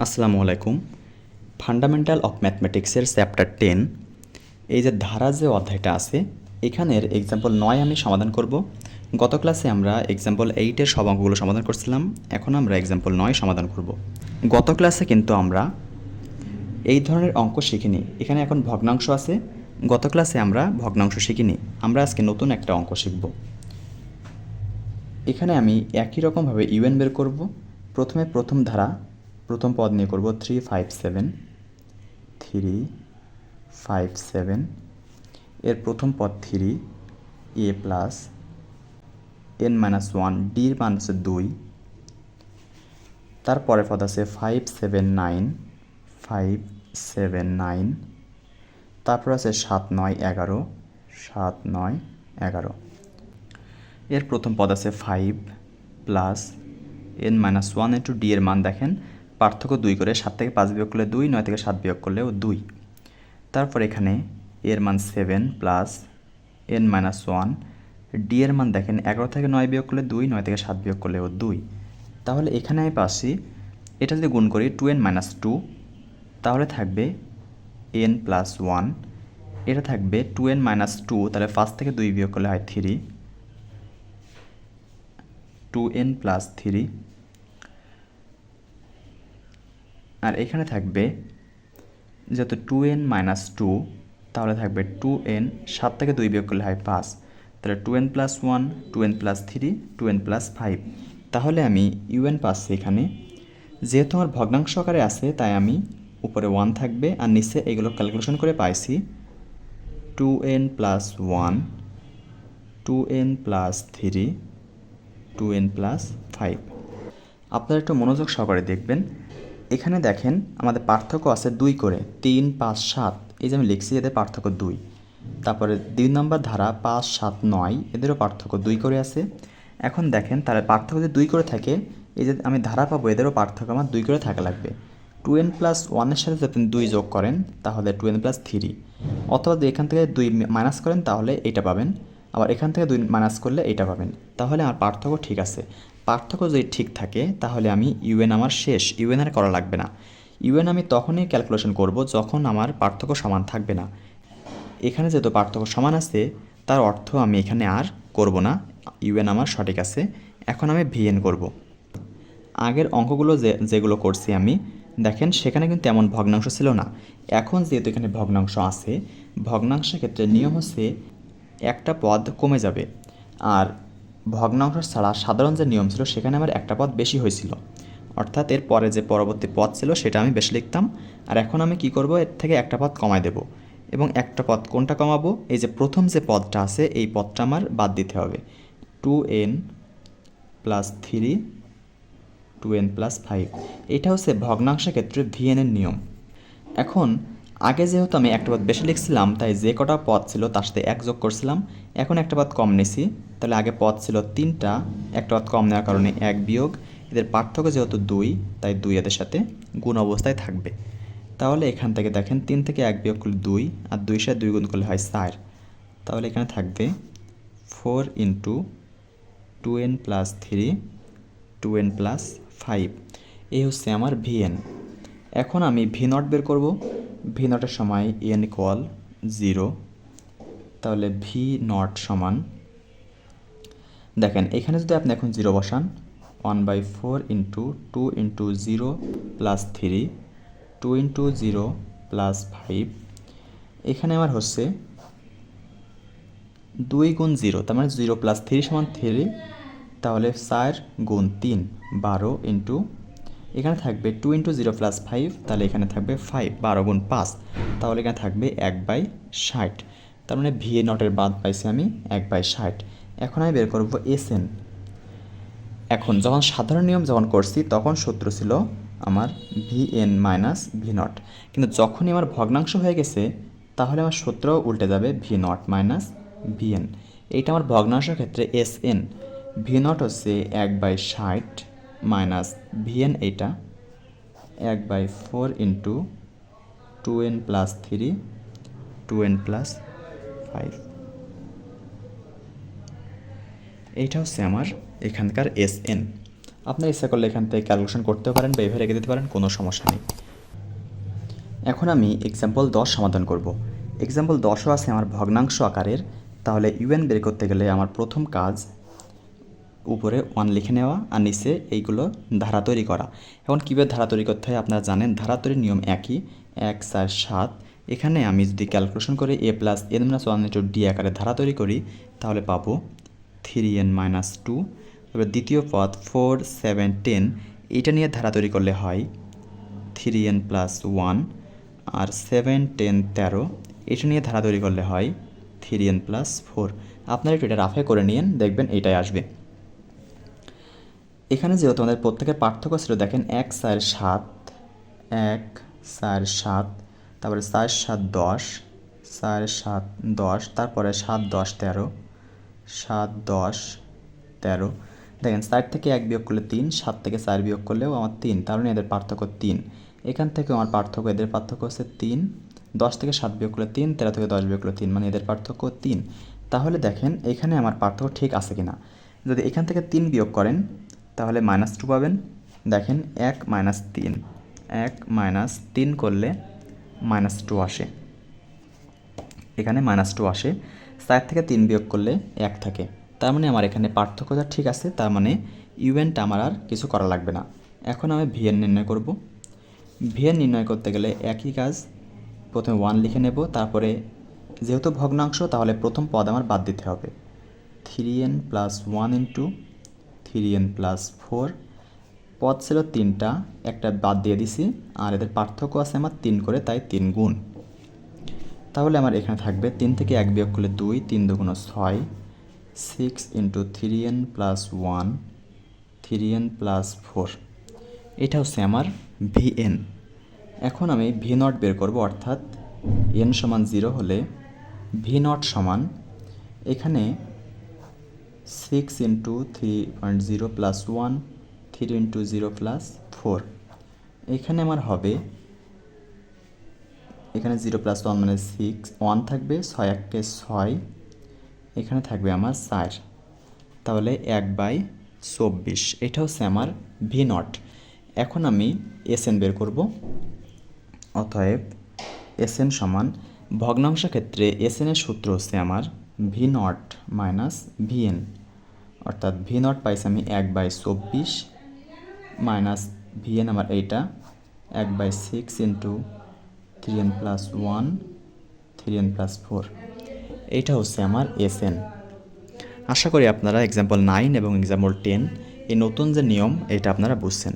আসসালামু আলাইকুম। Fundamental of ম্যাথমেটিক্সের chapter 10 এই যে ধারা যে অধ্যায়টা আছে এখানের এক্সাম্পল 9 আমি সমাধান করব। গত ক্লাসে আমরা এক্সাম্পল 8-এর সব অঙ্কগুলো সমাধান করছিলাম, এখন আমরা এক্সাম্পল 9 সমাধান করব। গত ক্লাসে কিন্তু আমরা এই ধরনের অঙ্ক শিখিনি, এখানে এখন ভগ্নাংশ আছে। গত ক্লাসে আমরা ভগ্নাংশ শিখিনি, আমরা আজকে নতুন একটা অঙ্ক শিখব। এখানে আমি একই রকমভাবে ইউএন বের করব। প্রথমে প্রথম ধারা প্রথম পদ নিয়ে করব 3 5 7 এর প্রথম পদ 3 a প্লাস n-1 ডির মান আছে 2, তারপরে পদ আছে 5 7 9, তারপর আছে 7 9 11 এর প্রথম পদ আছে 5 প্লাস n-1 ইন্টু ডি এর মান দেখেন পার্থক্য 2 করে, 7 থেকে 5 বিয়োগ করলে 2, 9 থেকে 7 বিয়োগ করলেও 2। তারপর এখানে এর মান 7 প্লাস n-1 ডি এর মান দেখেন 11 থেকে 9 বিয়োগ করলে 2, 9 থেকে 7 বিয়োগ করলেও 2। তাহলে এখানে আমি পাচ্ছি, এটা যদি গুণ করি 2n-2 তাহলে থাকবে n+1, এটা থাকবে 2n-2, তাহলে 5 থেকে 2 বিয়োগ করলে হয় 3, 2n+3, আর এখানে থাকবে যেহেতু 2n-2 তাহলে থাকবে 2n, 7 থেকে 2 বিয়োগ করলে হয় 5, তাহলে 2n+1, 2n+3, 2n+5। তাহলে আমি ইউএন পাচ্ছি এখানে। যেহেতু আমার ভগ্নাংশ আকারে আছে তাই আমি উপরে 1 থাকবে আর নিচে এগুলো ক্যালকুলেশন করে পাইছি 2n+1, 2n+3, 2n+5। আপনারা একটু মনোযোগ সহকারে দেখবেন। এখানে দেখেন আমাদের পার্থক্য আছে 2 করে, 3 5 7, এই যে আমি লিখছি এদের পার্থক্য 2। তারপরে 2 নম্বর ধারা 5 7 9 এদেরও পার্থক্য 2 করে আছে। এখন দেখেন তার পার্থক্য যদি 2 করে থাকে, এই যে আমি ধারা পাবো এদেরও পার্থক্য আমার 2 করে থাকা লাগবে। 2n+1 এর সাথে যদি 2 যোগ করেন তাহলে 2n+3, অথবা যদি এখান থেকে 2 মাইনাস করেন তাহলে এইটা পাবেন, আবার এখান থেকে 2 মাইনাস করলে এইটা পাবেন। তাহলে আমার পার্থক্য ঠিক আছে। পার্থক্য যদি ঠিক থাকে তাহলে আমি ইউএন আমার শেষ, ইউএন আর করা লাগবে না। ইউএন আমি তখনই ক্যালকুলেশন করব যখন আমার পার্থক্য সমান থাকবে না। এখানে যেহেতু পার্থক্য সমান আছে তার অর্থ আমি এখানে আর করব না, ইউএন আমার সঠিক আছে। এখন আমি ভিএন করব। আগের অঙ্কগুলো যেগুলো করছি আমি দেখেন সেখানে কিন্তু এমন ভগ্নাংশ ছিল না। এখন যেহেতু এখানে ভগ্নাংশ আছে, ভগ্নাংশের ক্ষেত্রে নিয়ম হচ্ছে একটা পদ কমে যাবে, আর ভগ্নাংশ ছাড়া সাধারণ যে নিয়ম ছিল সেখানে আমার একটা পদ বেশি হয়েছিল, অর্থাৎ এর পরে যে পরবর্তী পদ ছিল সেটা আমি বেশি লিখতাম। আর এখন আমি কি করব, এর থেকে একটা পদ কমায় দেব, এবং একটা পদ কোনটা কমাবো, এই যে প্রথম যে পদটা আছে এই পদটা আমার বাদ দিতে হবে। 2n+3, 2n+5, এটা হচ্ছে ভগ্নাংশের ক্ষেত্রে ভিএনের নিয়ম। এখন আগে যেহেতু আমি একটা পদ বেশি লিখছিলাম তাই যে কটা পদ ছিল তার সাথে 1 যোগ করছিলাম, এখন একটা পদ কম নিছি, তাহলে আগে পদ ছিল 3টা, একটা পদ কম নেওয়ার কারণে 1 বিয়োগ, এদের পার্থক্য যেহেতু 2 তাই 2 এদের সাথে গুণ অবস্থায় থাকবে। তাহলে এখান থেকে দেখেন 3 থেকে 1 বিয়োগ করলে 2, আর 2 সাথে 2 গুণ করলে হয় 4, তাহলে এখানে থাকবে 4 × 2n+3, 2n+5, এই হচ্ছে আমার ভিএন। এখন আমি ভি নট বের করব। ভি নটের সময় n = 0, তাহলে ভি নট সমান দেখেন এখানে যদি আপনি এখন 0 বসান 1/4 × 2 × 0 + 3, 2 × 0 + 5, এখানে আমার হচ্ছে 2 × 0, তার মানে 0 + 3 = 3, তাহলে 4 × 3 12 × এখানে থাকবে 2 × 0 + 5, তাহলে এখানে থাকবে 5, 12 × 5, তাহলে এখানে থাকবে 1/60। তার মানে ভি নটের বাদ পাইছি আমি 1/60। এখন আমি বের করব এসএন। এখন যখন সাধারণ নিয়ম যখন করছি তখন সূত্র ছিল আমার ভিএন - ভি নট, কিন্তু যখনই আমার ভগ্নাংশ হয়ে গেছে তাহলে আমার সূত্রও উল্টে যাবে ভি নট - ভিএন। এইটা আমার ভগ্নাংশের ক্ষেত্রে এসএন। ভি নট হচ্ছে 1/60 মাইনাস ভিএন, এইটা 1/4 × 2n+3, 2n+5, এইটা হচ্ছে আমার এখানকার এসএন। আপনার ইচ্ছা করলে এখান থেকে ক্যালকুলেশন করতেও পারেন বা এভাবে রেখে দিতে পারেন, কোনো সমস্যা নেই। এখন আমি এক্সাম্পল 10 সমাধান করব। এক্সাম্পল 10ও আছে আমার ভগ্নাংশ আকারের। তাহলে ইউএন বের করতে গেলে আমার প্রথম কাজ উপরে 1 লিখে নেওয়া আর নিচে এইগুলো ধারা তৈরি করা। এখন কীভাবে ধারা তৈরি করতে হয় আপনারা জানেন, ধারা তৈরির নিয়ম একই, 1 4 7। এখানে আমি যদি ক্যালকুলেশন করে a plus n minus 1 into D আকারে ধারা তৈরি করি তাহলে পাবো 3n মাইনাস 2। তারপরে দ্বিতীয় পদ 4 7 10, এইটা নিয়ে ধারা তৈরি করলে হয় 3n প্লাস 1। আর 7 10 13, এটা নিয়ে ধারা তৈরি করলে হয় 3n প্লাস 4। আপনারা একটু এটা রাফে করে নিন, দেখবেন এইটাই আসবে। এখানে যেহেতু আমাদের প্রত্যেকের পার্থক্য ছিল, দেখেন 1 4 7, 1 4 7, তারপরে 4 7 10, 4 7 10, তারপরে 7 10 13, 7 10 13। দেখেন 4 থেকে 1 বিয়োগ করলে 3, 7 থেকে 4 বিয়োগ করলেও আমার 3, তার মানে এদের পার্থক্য 3। এখান থেকে আমার পার্থক্য, এদের পার্থক্য হচ্ছে 3। 10 থেকে 7 বিয়োগ করলে 3, 13 থেকে 10 বিয়োগ করলে 3, মানে এদের পার্থক্য 3। তাহলে দেখেন এখানে আমার পার্থক্য ঠিক আছে কিনা। যদি এখান থেকে 3 বিয়োগ করেন তাহলে -2 পাবেন। দেখেন 1 মাইনাস 3, 1 মাইনাস 3 করলে -2 আসে, এখানে -2 আসে। 4 থেকে 3 বিয়োগ করলে 1 থাকে, তার মানে আমার এখানে পার্থক্যটা ঠিক আছে, তার মানে ইউএনটা আমার আর কিছু করা লাগবে না। এখন আমি ভিএন নির্ণয় করব। ভিএন নির্ণয় করতে গেলে একই কাজ, প্রথমে 1 লিখে নেব, তারপরে যেহেতু ভগ্নাংশ তাহলে প্রথম পদ আমার বাদ দিতে হবে। 3n plus 1 into 3n plus 4, পদ ছিল 3টা, একটা বাদ দিয়ে দিছি, আর এদের পার্থক্য আছে আমার 3 করে, তাই 3 গুণ। তাহলে আমার এখানে থাকবে 3 থেকে 1 বিয়োগ করলে 2, 3 2 6, 6 into 3n plus 1, 3n plus 4। এটা হচ্ছে আমার ভিএন। এখন আমি ভি নট বের করব, অর্থাৎ n সমান 0 হলে ভি নট সমান এখানে 6 ইন্টু 3.0 প্লাস 1, 3 ইন্টু 0 প্লাস 4। এখানে আমার হবে, এখানে 0 প্লাস 1 মানে 6, 1 থাকবে, 6 1 6, এখানে থাকবে আমার 4, তাহলে 1/24। এটা হচ্ছে আমার ভি নট। এখন আমি এসএন বের করব। অতএব এসএন সমান, ভগ্নাংশ ক্ষেত্রে এসএনের সূত্র হচ্ছে আমার ভি নট মাইনাস ভিএন, অর্থাৎ ভি নট পাইছি আমি 1/24 মাইনাস ভিএন আমার এইটা 1/6 into 3n plus 1, 3n plus 4। এইটা হচ্ছে আমার এসএন। আশা করি আপনারা এক্সাম্পল 9 এবং এক্সাম্পল 10 এই নতুন যে নিয়ম এটা আপনারা বুঝছেন।